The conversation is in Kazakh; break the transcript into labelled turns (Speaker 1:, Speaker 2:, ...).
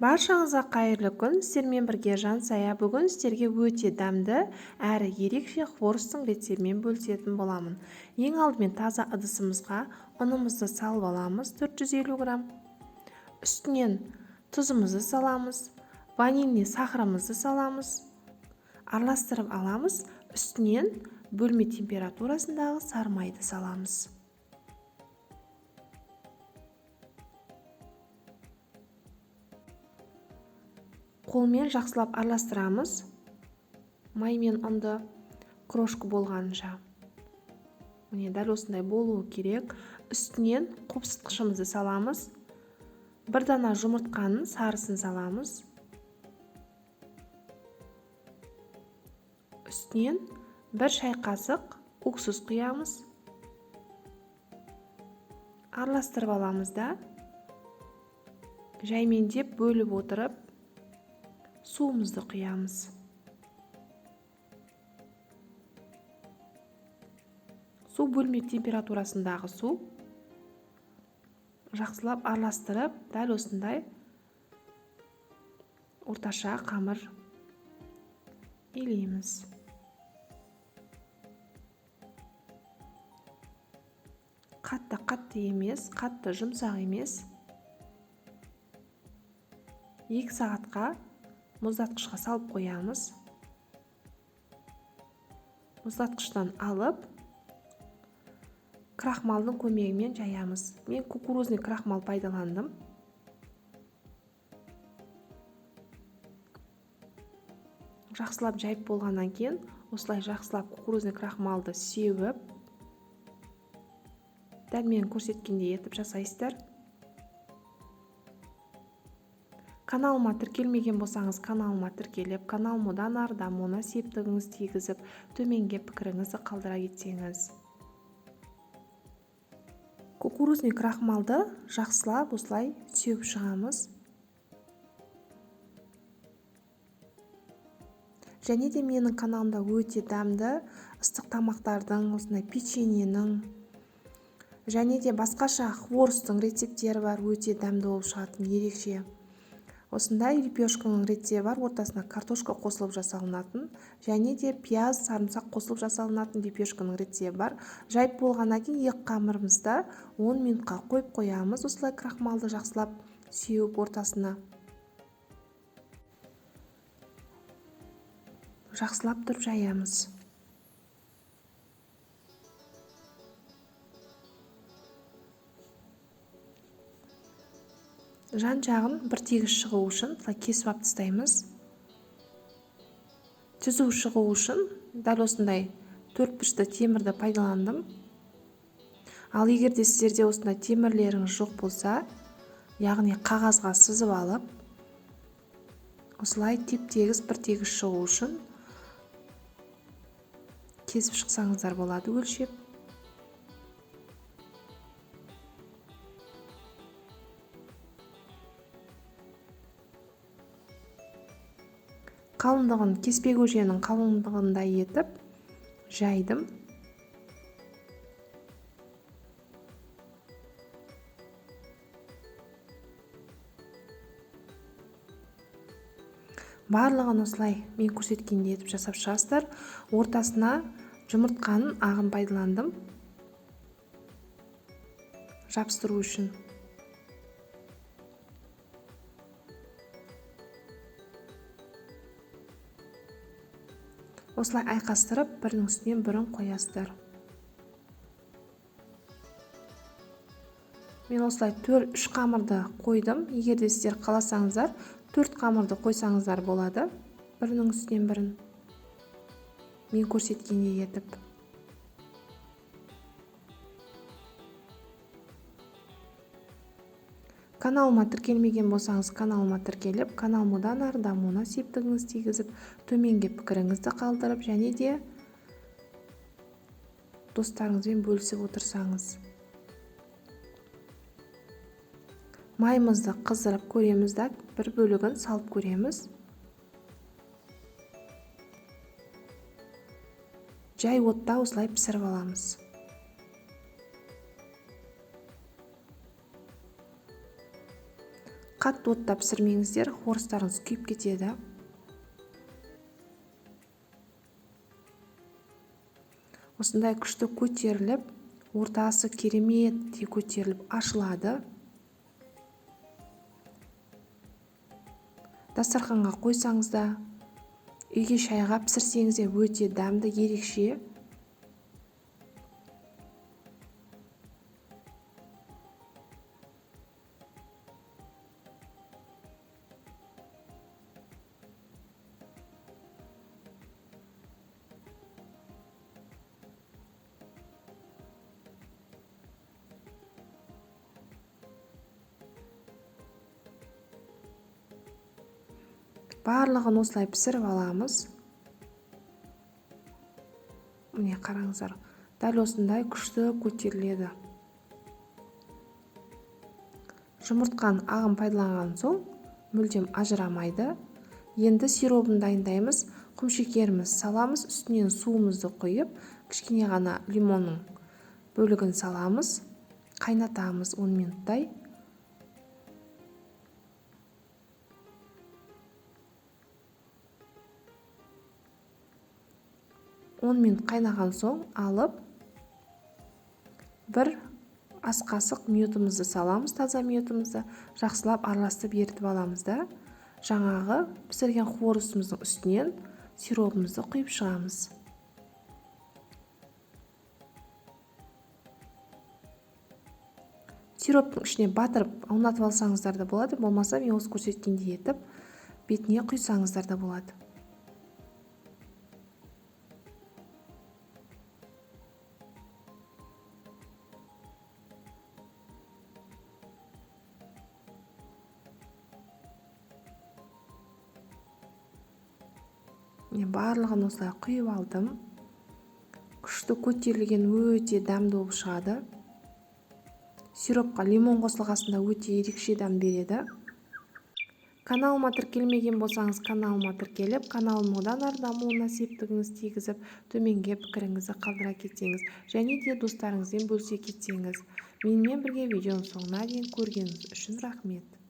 Speaker 1: Баршаңызға қайырлы күн. Сіздермен бірге Жансая. Бүгін сіздерге өте дәмді әрі ерекше хворостың рецептімен бөлісетін боламын. Ең алдымен таза ыдысымызға ұнымызды салып аламыз, 450 грамм. Үстінен тұзымызды саламыз, ванильный сахарымызды саламыз, араластырып аламыз. Үстінен бөлме температурасындағы сары майды саламыз. Қолмен жақсылап араластырамыз. Май мен ұнды крошка болғанша. Міне дәл осындай болуы керек. Үстінен қопсытқышымызды саламыз. Бір дана жұмыртқаның сарысын саламыз. Үстінен бір шай қасық уксус құямыз. Араластырып аламыз да жаймендеп бөліп отырып суымызды құямыз. Су бөлме температурасындағы су. Жақсылап араластырып, дәл осындай орташа қамыр илейміз. Қатты емес, қатты жұмсақ емес. 2 сағатқа мұздатқышқа салып қоямыз. Мұздатқыштан алып, крахмалдың көмегімен жаямыз. Мен кукурузный крахмал пайдаландым. Жақсылап жайып болғаннан кейін, осылай жақсылап кукурузный крахмалды сеуіп, дәл мен көрсеткендей етіп жасайсыздар. Каналыма тіркелмеген болсаңыз, каналыма тіркеліп, каналым одан ары дамуына септігіңіз тигізіп, төменге пікіріңізді қалдыра кетсеңіз. Кукурузный крахмалды жақсылап осылай сеуіп шығамыз. Және де менің каналымда өте дәмді ыстық тамақтардың, осындай печеньенің, және де басқаша хворостың рецептері бар, өте дәмді болып шығатын ерекше. Осындай лепешканың рецептері бар, ортасына картошка қосылып жасалынатын, және де пияз, сарымсақ қосылып жасалынатын лепешканың рецептері бар. Жайып болғаннан кейін екі қамырымызда 10 минутқа қойып қоямыз, осылай крахмалды жақсылап сеуіп ортасына. Жақсылап тұрып жаямыз. Жан жағын бір тегіс шығу үшін кесіп алып тастаймыз. Түзу шығу үшін дәл осындай 4 бұрышты темірді пайдаландым. Ал егер де сіздерде осындай темірлеріңіз жоқ болса, яғни қағазға сызып алып, осылай теп-тегіс бір тегіс шығу үшін кесіп шықсаңыздар болады, өлшеп. Қалыңдығын кеспе көженің қалыңдығындай етіп жайдым. Барлығын осылай мен көрсеткендей етіп жасап шығасыздар. Ортасына жұмыртқаның ағын пайдаландым жабыстыру үшін. Осылай айқастырып, бірінің үстінен бірін қоясыздар. Мен осылай 3 қамырды қойдым. Егер де сіздер қаласаңыздар, 4 қамырды қойсаңыздар болады. Бірінің үстінен бірін. Мен көрсеткендей етіп. Каналыма тіркелмеген болсаңыз, каналыма тіркеліп, каналым одан ары дамуына септігіңіз тигізіп, төменге пікіріңізді қалдырып, және де достарыңызбен бөлісіп отырсаңыз. Майымызды қыздырып көреміз да, бір бөлігін салып көреміз. Жай отта осылай пісіріп аламыз. Қатты отта пісірмеңіздер, хворостарыңыз күйіп кетеді. Осындай күшті көтеріліп, ортасы кереметтей көтеріліп ашылады. Дастарханға қойсаңыз да, үйге шайға пісірсеңіз де өте дәмді, ерекше. Барлығын осылай пісіріп аламыз. Міне қараңыздар, дәл осындай күшті көтеріледі. Жұмыртқаның ағын пайдаланған соң мүлдем ажырамайды. Енді сиробын дайындаймыз. Құмшекеріміз саламыз, үстінен суымызды құйып, кішкене ғана лимонның бөлігін саламыз, қайнатамыз 10 минуттай. 10 минут қайнаған соң алып, бір ас қасық мьютымызды саламыз, таза мьютымызды жақсылап араластырып ерітіп аламыз да, жаңағы пісірген хворостымыздың үстінен сиробымызды құйып шығамыз. Сироптың ішіне батырып аунатып алсаңыздар да болады, болмаса мен осы көрсеткендей етіп бетіне құйсаңыздар да болады. Барлығын осылай құйып алдым. Күшті көтерілген өте дәмді болып шығады. Сиропқа лимон қосылғасында өте ерекше дәм береді. Каналыма тіркелмеген болсаңыз, каналыма тіркеліп, каналымның одан ары дамуына септігіңіз тигізіп, төменге пікіріңізді қалдыра кетсеңіз, және де достарыңызбен бөлісе кетсеңіз. Менімен бірге видеоның соңына дейін көргеніңіз үшін рахмет.